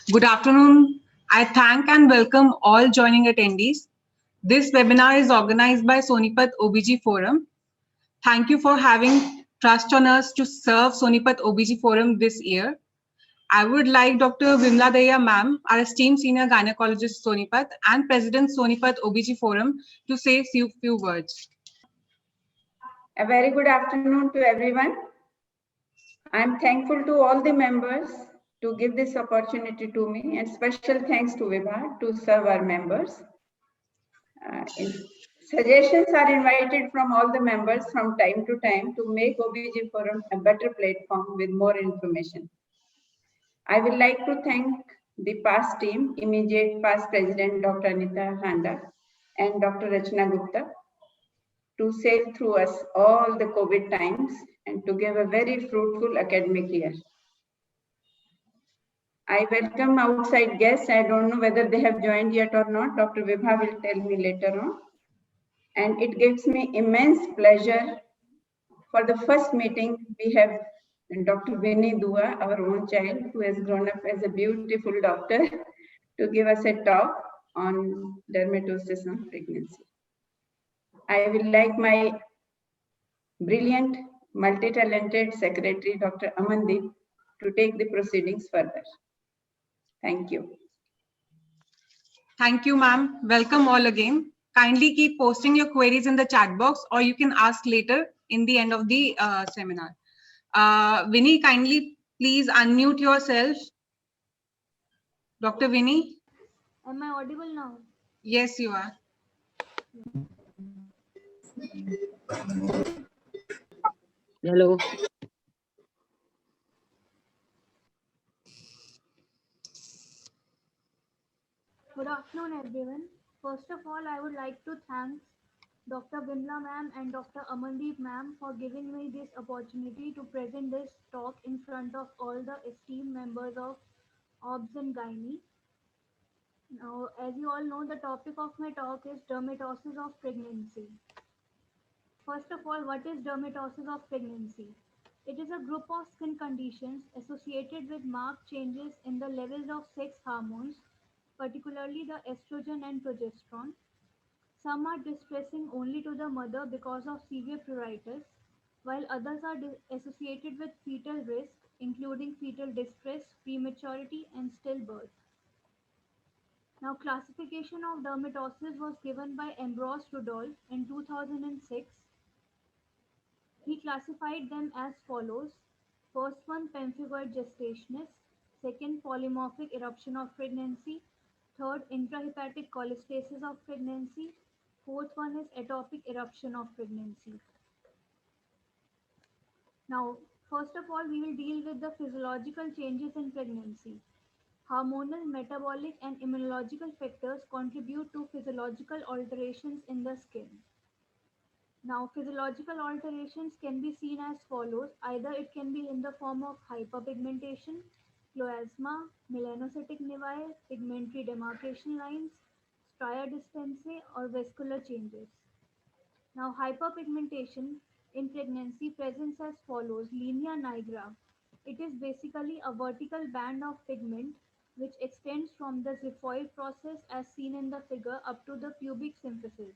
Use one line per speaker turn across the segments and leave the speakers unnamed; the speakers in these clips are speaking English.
Good afternoon. I thank and welcome all joining attendees. This webinar is organized by Sonipat OBG Forum. Thank you for having trust on us to serve Sonipat OBG Forum this year. I would like Dr. Vimla Daya ma'am, our esteemed senior gynecologist Sonipat and President Sonipat OBG Forum to say few words.
A very good afternoon to everyone. I am thankful to all the members to give this opportunity to me, and special thanks to Vibha to serve our members. Suggestions are invited from all the members from time to time to make OBG Forum a better platform with more information. I would like to thank the past team, immediate past President Dr. Anita Handa and Dr. Rachna Gupta, to sail through us all the COVID times and to give a very fruitful academic year. I welcome outside guests. I don't know whether they have joined yet or not. Dr. Vibha will tell me later on. And it gives me immense pleasure for the first meeting we have Dr. Vinny Dua, our own child, who has grown up as a beautiful doctor, to give us a talk on dermatosis on pregnancy. I will like my brilliant, multi-talented secretary, Dr. Amandeep, to take the proceedings further. Thank you.
Thank you, ma'am. Welcome all again. Kindly keep posting your queries in the chat box or you can ask later in the end of the seminar. Vinny, kindly please unmute yourself. Dr. Vinny?
Am I audible now?
Yes, you are.
Hello.
Good afternoon, everyone. First of all, I would like to thank Dr. Vimla ma'am and Dr. Amandeep ma'am for giving me this opportunity to present this talk in front of all the esteemed members of OBS and Gynae. Now, as you all know, the topic of my talk is dermatosis of pregnancy. First of all, what is dermatosis of pregnancy? It is a group of skin conditions associated with marked changes in the levels of sex hormones, particularly the estrogen and progesterone. Some are distressing only to the mother because of severe pruritus, while others are associated with fetal risk, including fetal distress, prematurity, and stillbirth. Now, classification of dermatosis was given by Ambrose Rudolph in 2006. He classified them as follows. First one, pemphigoid gestationis. Second, polymorphic eruption of pregnancy. Third, intrahepatic cholestasis of pregnancy. Fourth one is atopic eruption of pregnancy. Now, first of all, we will deal with the physiological changes in pregnancy. Hormonal, metabolic, and immunological factors contribute to physiological alterations in the skin. Now, physiological alterations can be seen as follows. Either it can be in the form of hyperpigmentation, chloasma, melanocytic nevi, pigmentary demarcation lines, stria distensae, or vascular changes. Now, hyperpigmentation in pregnancy presents as follows. Linea nigra. It is basically a vertical band of pigment which extends from the xiphoid process as seen in the figure up to the pubic symphysis,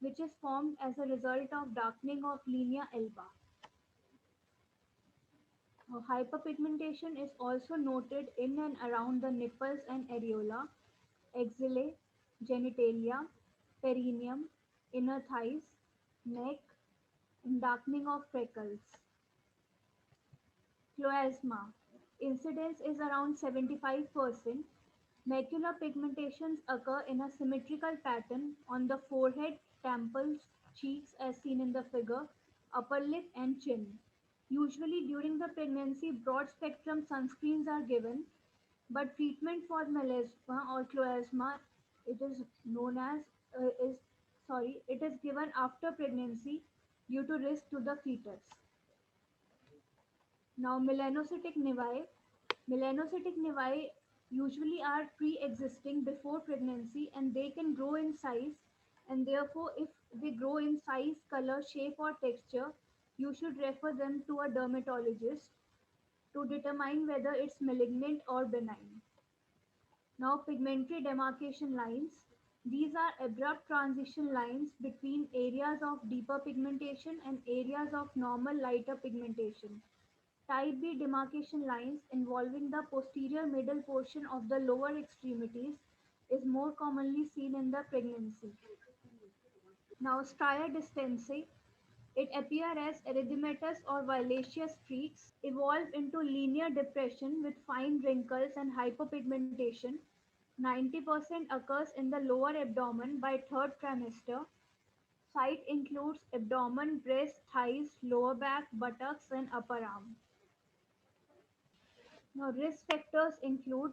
which is formed as a result of darkening of linea alba. Hyperpigmentation is also noted in and around the nipples and areola, axillae, genitalia, perineum, inner thighs, neck, and darkening of freckles. Chloasma. Incidence is around 75%. Macular pigmentations occur in a symmetrical pattern on the forehead, temples, cheeks as seen in the figure, upper lip and chin. Usually during the pregnancy, broad spectrum sunscreens are given, but treatment for melasma or chloasma, it is known as it is given after pregnancy due to risk to the fetus. Now, melanocytic nevi. Melanocytic nevi usually are pre-existing before pregnancy and they can grow in size, and therefore if they grow in size, color, shape or texture, you should refer them to a dermatologist to determine whether it's malignant or benign. Now, pigmentary demarcation lines. These are abrupt transition lines between areas of deeper pigmentation and areas of normal lighter pigmentation. Type B demarcation lines involving the posterior middle portion of the lower extremities is more commonly seen in the pregnancy. Now, stria distensae. It appears as erythematous or violaceous streaks, evolve into linear depression with fine wrinkles and hypopigmentation. 90% occurs in the lower abdomen by third trimester. Site includes abdomen, breast, thighs, lower back, buttocks, and upper arm. Now, risk factors include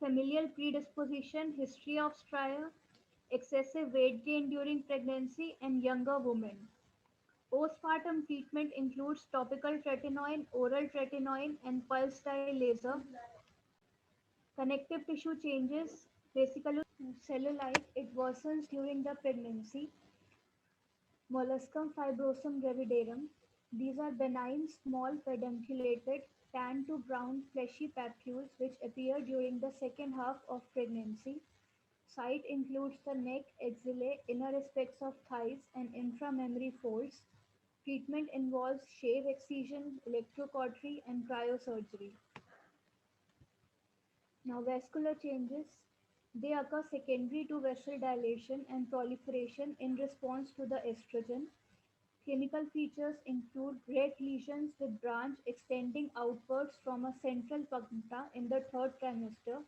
familial predisposition, history of stria, excessive weight gain during pregnancy, and younger women. Postpartum treatment includes topical tretinoin, oral tretinoin, and pulse dye laser. Connective tissue changes, cellulite, it worsens during the pregnancy. Molluscum fibrosum gravidarum. These are benign, small, pedunculated, tan to brown, fleshy papules which appear during the second half of pregnancy. Site includes the neck, axillae, inner aspects of thighs, and inframammary folds. Treatment involves shave excision, electrocautery, and cryosurgery. Now, vascular changes. They occur secondary to vessel dilation and proliferation in response to the estrogen. Clinical features include red lesions with branch extending outwards from a central puncta in the third trimester,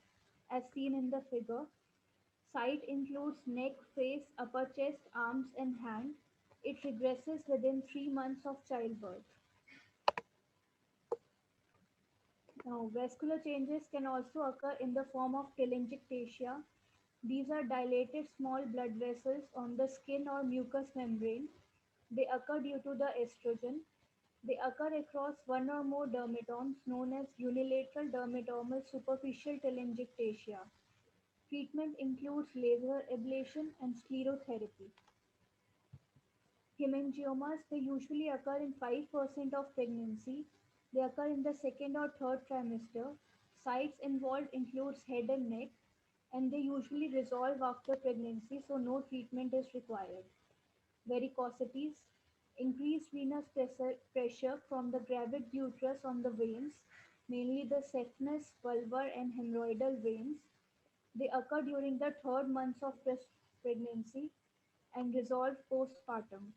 as seen in the figure. Site includes neck, face, upper chest, arms, and hand. It regresses within 3 months of childbirth. Now, vascular changes can also occur in the form of telangiectasia. These are dilated small blood vessels on the skin or mucous membrane. They occur due to the estrogen. They occur across one or more dermatomes known as unilateral dermatomal superficial telangiectasia. Treatment includes laser ablation and sclerotherapy. Hemangiomas, they usually occur in 5% of pregnancy. They occur in the second or third trimester. Sites involved includes head and neck, and they usually resolve after pregnancy, so no treatment is required. Varicosities, increased venous pressure from the gravid uterus on the veins, mainly the saphenous, vulvar, and hemorrhoidal veins. They occur during the third months of pregnancy and resolve postpartum.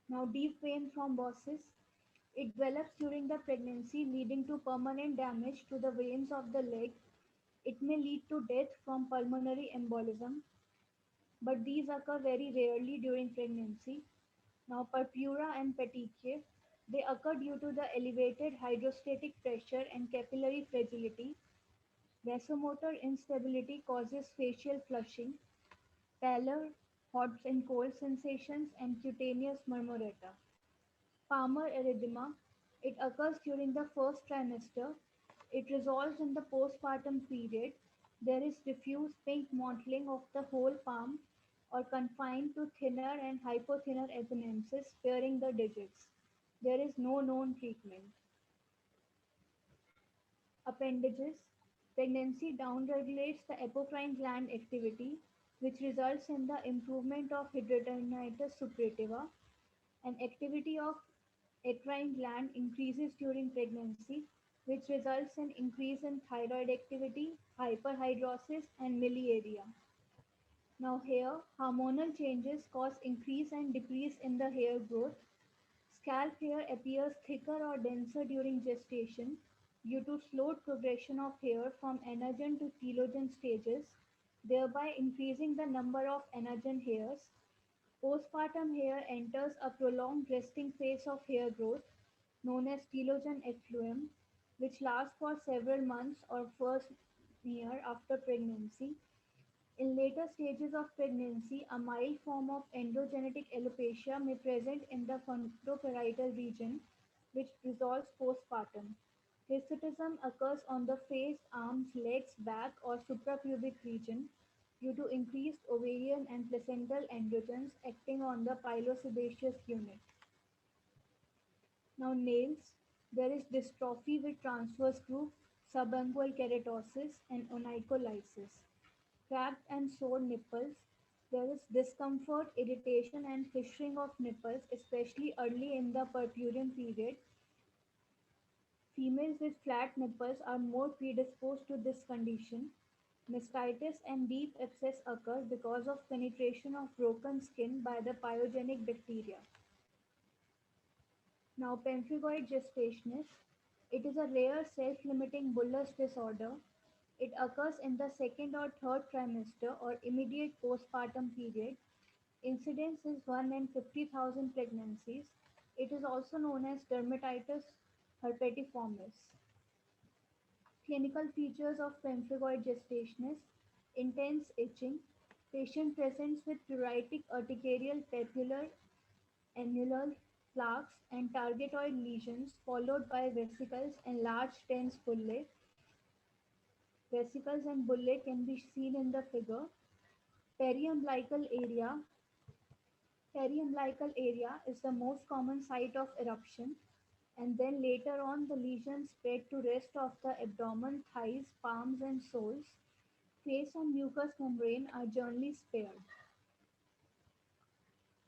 Now, deep vein thrombosis. It develops during the pregnancy, leading to permanent damage to the veins of the leg. It may lead to death from pulmonary embolism, but these occur very rarely during pregnancy. Now, purpura and petechiae. They occur due to the elevated hydrostatic pressure and capillary fragility. Vasomotor instability causes facial flushing, pallor, hot and cold sensations, and cutaneous murmurata. Palmar erythema. It occurs during the first trimester. It resolves in the postpartum period. There is diffuse pink mottling of the whole palm or confined to thinner and hypothinner epinempses sparing the digits. There is no known treatment. Appendages. Pregnancy downregulates the apocrine gland activity, which results in the improvement of hidradenitis suppurativa. And activity of eccrine gland increases during pregnancy, which results in increase in thyroid activity, hyperhidrosis, and miliaria. Now here, hormonal changes cause increase and decrease in the hair growth. Scalp hair appears thicker or denser during gestation due to slowed progression of hair from anagen to telogen stages, thereby increasing the number of anagen hairs. Postpartum hair enters a prolonged resting phase of hair growth, known as telogen effluvium, which lasts for several months or first year after pregnancy. In later stages of pregnancy, a mild form of androgenetic alopecia may present in the frontoparietal region, which resolves postpartum. Hirsutism occurs on the face, arms, legs, back, or suprapubic region due to increased ovarian and placental androgens acting on the pilosebaceous unit. Now, nails. There is dystrophy with transverse groove, subungual keratosis, and onycholysis. Cracked and sore nipples. There is discomfort, irritation, and fissuring of nipples, especially early in the parturient period. Females with flat nipples are more predisposed to this condition. Mastitis and deep abscess occur because of penetration of broken skin by the pyogenic bacteria. Now, pemphigoid gestationis. It is a rare self-limiting bullous disorder. It occurs in the second or third trimester or immediate postpartum period. Incidence is 1 in 50,000 pregnancies. It is also known as dermatitis herpetiformis. Clinical features of pemphigoid gestationis: intense itching. Patient presents with pruritic urticarial papular annular plaques and targetoid lesions followed by vesicles and large tense bullae. Vesicles and bullae can be seen in the figure. Periumbilical area. Periumbilical area is the most common site of eruption, and then later on the lesions spread to rest of the abdomen, thighs, palms and soles. Face and mucous membrane are generally spared.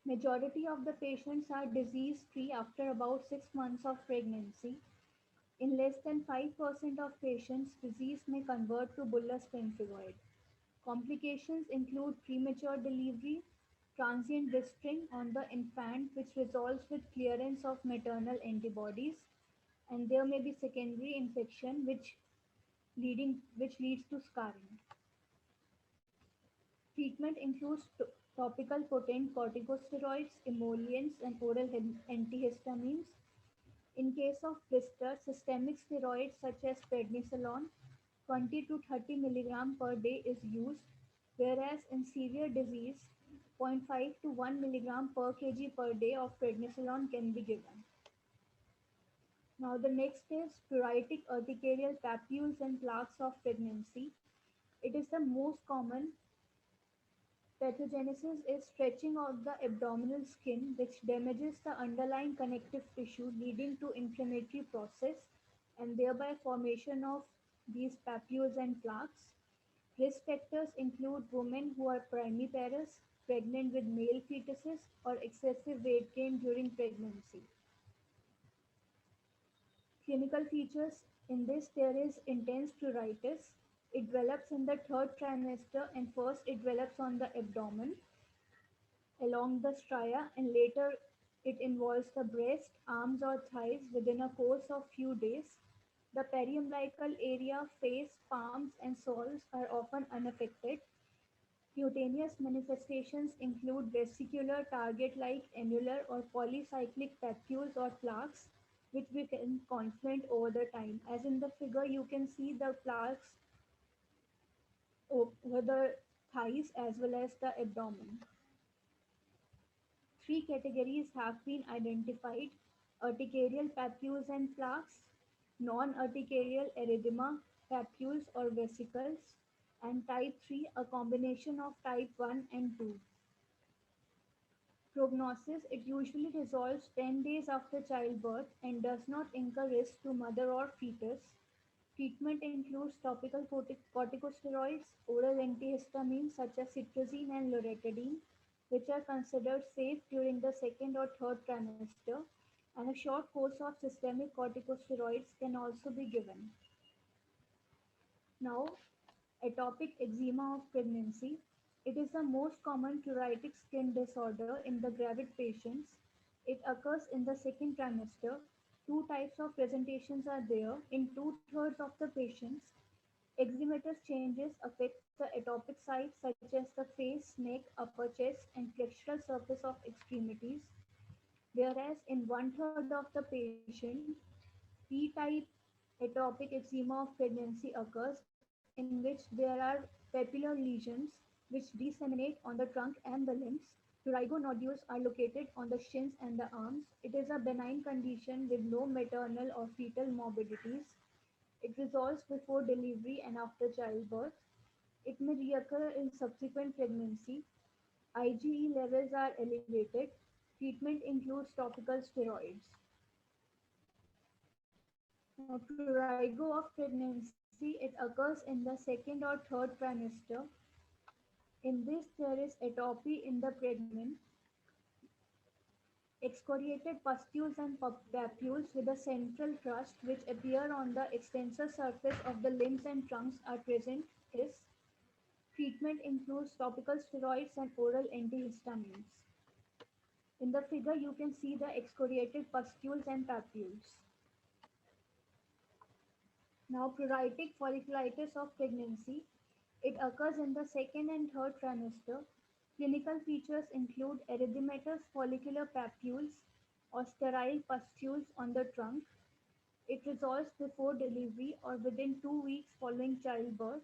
Majority of the patients are disease free after about 6 months of pregnancy. In less than 5% of patients, disease may convert to bullous pemphigoid. Complications include premature delivery, transient blistering on the infant which resolves with clearance of maternal antibodies, and there may be secondary infection which leads to scarring. Treatment includes topical potent corticosteroids, emollients, and oral antihistamines. In case of blister, systemic steroids such as prednisolone 20 to 30 mg per day is used, whereas in severe disease, 0.5 to 1 mg per kg per day of prednisolone can be given. Now the next is pruritic urticarial papules and plaques of pregnancy. It is the most common. Pathogenesis is stretching of the abdominal skin which damages the underlying connective tissue leading to inflammatory process and thereby formation of these papules and plaques. Risk factors include women who are primiparous, pregnant with male fetuses, or excessive weight gain during pregnancy. Clinical features in this there is intense pruritus. It develops in the third trimester and first it develops on the abdomen along the stria and later it involves the breast, arms or thighs within a course of few days. The periumbilical area, face, palms and soles are often unaffected. Cutaneous manifestations include vesicular target-like annular or polycyclic papules or plaques which become confluent over the time. As in the figure, you can see the plaques over the thighs as well as the abdomen. Three categories have been identified: urticarial papules and plaques, non-urticarial erythema, papules or vesicles, and type 3, a combination of type 1 and 2. Prognosis: it usually resolves 10 days after childbirth and does not incur risk to mother or fetus. Treatment includes topical corticosteroids, oral antihistamines such as cetirizine and loratadine, which are considered safe during the second or third trimester, and a short course of systemic corticosteroids can also be given. Now, atopic eczema of pregnancy. It is the most common pruritic skin disorder in the gravid patients. It occurs in the second trimester. Two types of presentations are there. In two-thirds of the patients, eczematous changes affect the atopic sites such as the face, neck, upper chest, and flexural surface of extremities. Whereas in one-third of the patient, T-type atopic eczema of pregnancy occurs in which there are papular lesions which disseminate on the trunk and the limbs. Prurigo nodules are located on the shins and the arms. It is a benign condition with no maternal or fetal morbidities. It resolves before delivery and after childbirth. It may reoccur in subsequent pregnancy. IgE levels are elevated. Treatment includes topical steroids. Now, prurigo of pregnancy, it occurs in the second or third trimester. In this, there is atopy in the pregnant, excoriated pustules and papules with a central crust which appear on the extensor surface of the limbs and trunks are present is treatment includes topical steroids and oral antihistamines. In the figure, you can see the excoriated pustules and papules. Now, pruritic folliculitis of pregnancy. It occurs in the second and third trimester. Clinical features include erythematous follicular papules or sterile pustules on the trunk. It resolves before delivery or within 2 weeks following childbirth.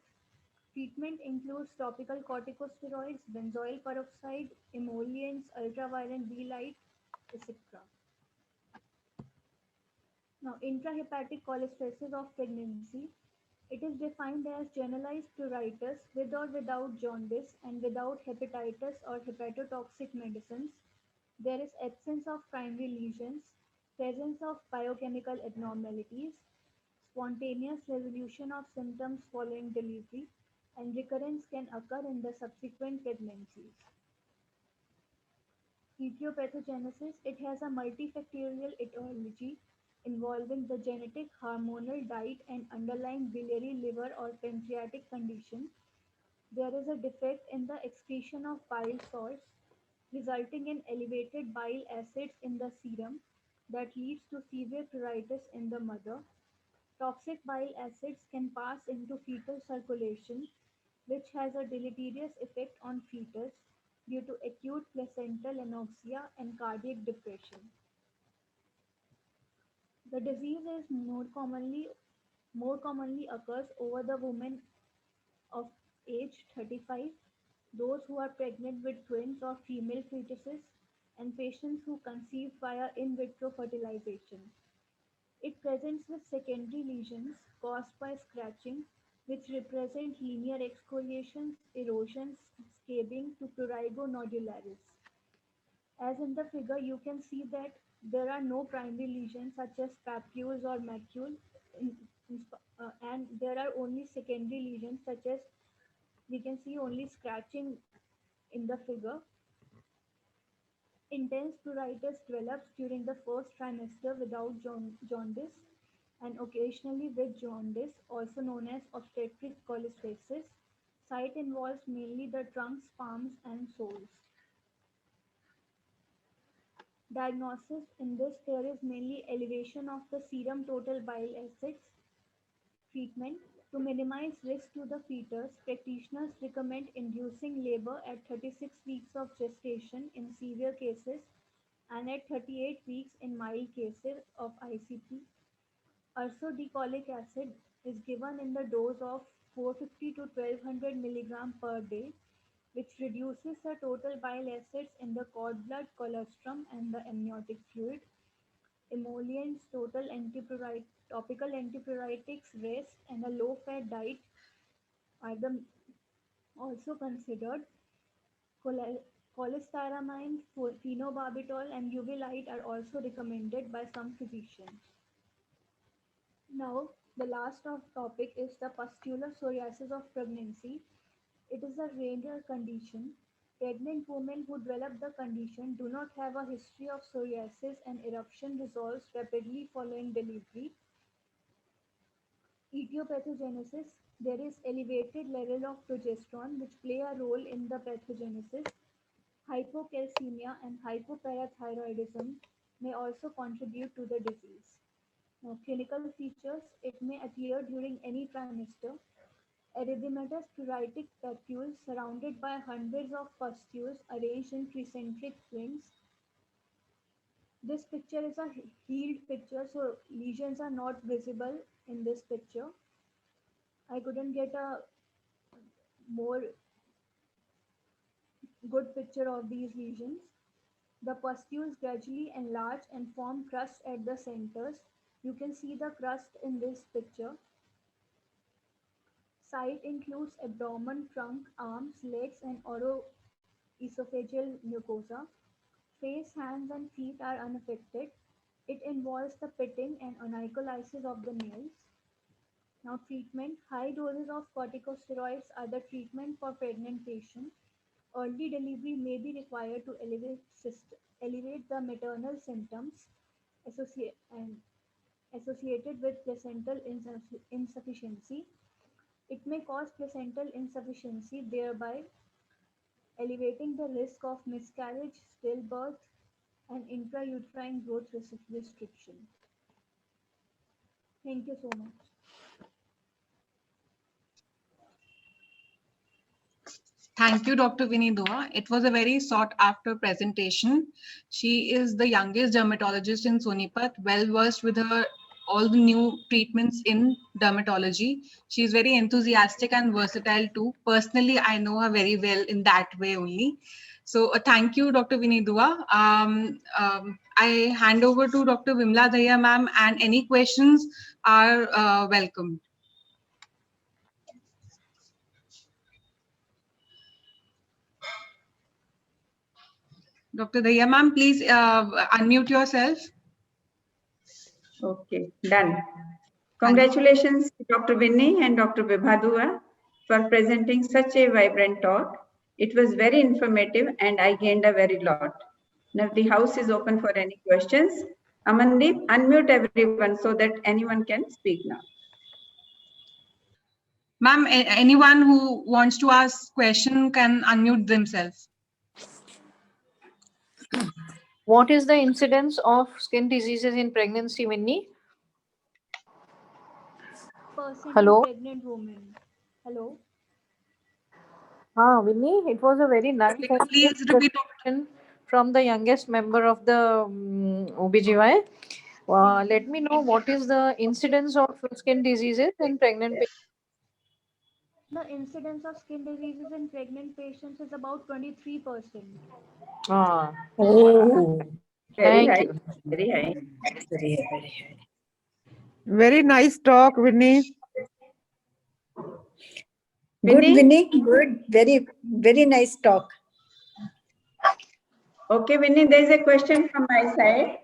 Treatment includes topical corticosteroids, benzoyl peroxide, emollients, ultraviolet B light, etc. Now, intrahepatic cholestasis of pregnancy. It is defined as generalized pruritus with or without jaundice and without hepatitis or hepatotoxic medicines. There is absence of primary lesions, presence of biochemical abnormalities, spontaneous resolution of symptoms following delivery, and recurrence can occur in the subsequent pregnancies. Etiopathogenesis, it has a multifactorial etiology involving the genetic, hormonal, diet, and underlying biliary, liver, or pancreatic condition. There is a defect in the excretion of bile salts, resulting in elevated bile acids in the serum that leads to severe pruritus in the mother. Toxic bile acids can pass into fetal circulation, which has a deleterious effect on fetus due to acute placental anoxia and cardiac depression. The disease is more commonly occurs over the women of age 35, those who are pregnant with twins or female fetuses, and patients who conceive via in vitro fertilization. It presents with secondary lesions caused by scratching, which represent linear excoriations, erosions, scabbing to prurigo nodularis. As in the figure, you can see that there are no primary lesions such as papules or macule, and there are only secondary lesions such as we can see only scratching in the figure. Intense pruritus develops during the first trimester without jaundice and occasionally with jaundice, also known as obstetric cholestasis. Site involves mainly the trunks, palms, and soles. Diagnosis in this there is mainly elevation of the serum total bile acids. Treatment to minimize risk to the fetus, practitioners recommend inducing labor at 36 weeks of gestation in severe cases and at 38 weeks in mild cases of ICP. Ursodeoxycholic acid is given in the dose of 450 to 1200 milligram per day, which reduces the total bile acids in the cord blood, colostrum, and the amniotic fluid. Emollients, topical antipruritics, rest, and a low-fat diet are also considered. Cholestyramine, phenobarbital, and UV light are also recommended by some physicians. Now, the last of topic is the pustular psoriasis of pregnancy. It is a rare condition. Pregnant women who develop the condition do not have a history of psoriasis and eruption resolves rapidly following delivery. Etiopathogenesis, there is elevated level of progesterone which play a role in the pathogenesis. Hypocalcemia and hypoparathyroidism may also contribute to the disease. Now, clinical features, it may appear during any trimester. Erythematous pruritic papules surrounded by hundreds of pustules arranged in concentric rings. This picture is a healed picture, so lesions are not visible in this picture. I couldn't get a more good picture of these lesions. The pustules gradually enlarge and form crust at the centers. You can see the crust in this picture. Site includes abdomen, trunk, arms, legs, and oroesophageal mucosa. Face, hands, and feet are unaffected. It involves the pitting and onycholysis of the nails. Now, treatment. High doses of corticosteroids are the treatment for pregnant patients. Early delivery may be required to elevate the maternal symptoms associated with placental insufficiency. It may cause placental insufficiency, thereby elevating the risk of miscarriage, stillbirth, and intrauterine growth restriction. Thank you so much.
Thank you, Dr. Vinny Dua. It was a very sought after presentation. She is the youngest dermatologist in Sonipat, well versed with her all the new treatments in dermatology. She is very enthusiastic and versatile too. Personally, I know her very well in that way only. So thank you, Dr. Vinny Dua. I hand over to Dr. Vimla Dahiya ma'am, and any questions are welcome. Dr. Dahiya ma'am, please unmute yourself.
Okay, done. Congratulations to Dr. Vinny and Dr. Vibha Dua for presenting such a vibrant talk. It was very informative and I gained a very lot. Now the house is open for any questions. Amandeep, unmute everyone so that anyone can speak now.
Ma'am, anyone who wants to ask question can unmute themselves.
What is the incidence of skin diseases in pregnancy, Vinny?
In
Hello?
pregnant women. Hello.
Vinny, it was a very nice
Please repeat.
question from the youngest member of the OBGY. Let me know what is the incidence of skin diseases in pregnant patients.
The incidence of skin diseases in pregnant patients is about 23%.
Oh,
Very
Thank
high,
you.
very high.
very high.
Very nice talk, Vinny.
Vinny?
Good, Vinny. Good. Very nice talk.
Okay, Vinny, there is a question from my side.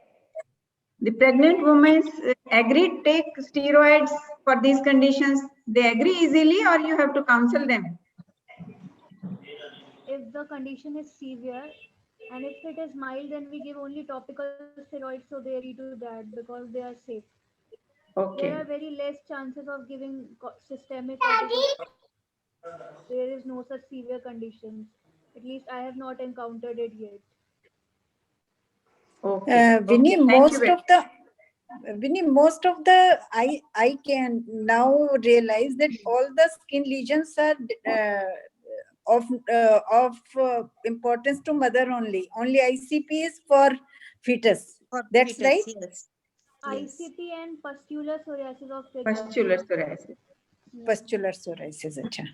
The pregnant women agree to take steroids for these conditions. They agree easily or you have to counsel them?
If the condition is severe and if it is mild, then we give only topical steroids, so they agree to that because they are safe.
Okay.
There are very less chances of giving systemic corticosteroids. There is no such severe conditions. At least I have not encountered it yet.
Okay.
Vinny,
Okay. Thank you very
most of the I can now realize that all the skin lesions are of importance to mother only. Only ICP is for fetus. That's right.
Yes.
ICP and pustular psoriasis of
Pustular psoriasis.
Pustular psoriasis. Acha.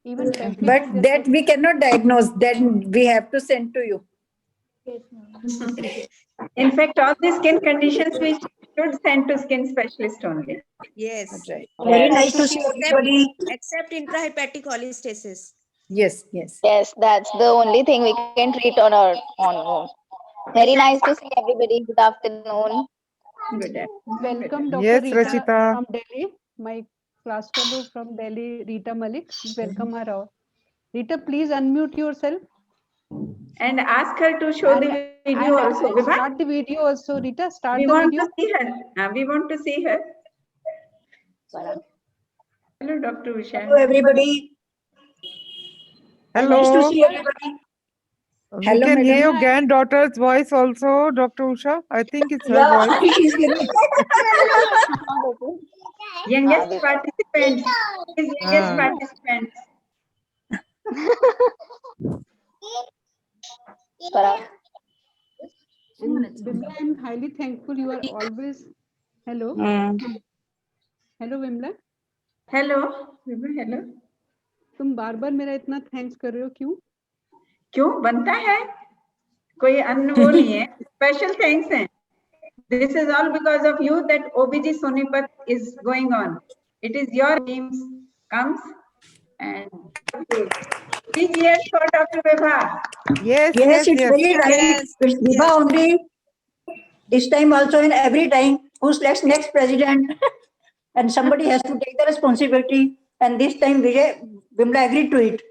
Even
But that we cannot diagnose. Then we have to send to you.
Yes, ma'am.
In fact, all these skin conditions we should send to skin specialist only.
Yes.
That's right.
Very nice to see everybody.
Except intrahepatic cholestasis.
Yes, yes.
Yes, that's the only thing we can treat on our own. Very nice to see everybody. Good afternoon.
Good afternoon.
Welcome, Dr.
Yes,
Rita
Rachita.
from Delhi. My class fellow from Delhi, Rita Malik. Welcome her all. Rita, please unmute yourself.
And ask her to show the video also. Vibha?
Start the video also, Rita. Start
We
the
want
video.
to see her. We want to see her. Hello, Dr. Usha.
Hello, everybody.
Hello.
Nice to see everybody.
We
Hello,
can hear your
madam.
granddaughter's voice also, Dr. Usha. I think it's her
Yeah,
voice.
she's giving.
Youngest participants. Please, youngest participants.
Vimla, I'm highly thankful. You are always. Hello. Hello, Vimla.
Hello. Vibha, hello.
तुम बार बार मेरा इतना thanks कर रहे हो क्यों?
क्यों बनता है? कोई अन्य वो नहीं है. Special thanks है. This is all because of you that OBG Sonipat is going on. It is your teams comes and please hear for Dr. Vibha.
Yes,
Yes,
yes,
it's
yes.
very right. It's Vibha only. This time also and every time, who selects next president? And somebody has to take the responsibility. And this time Vimla agreed to it.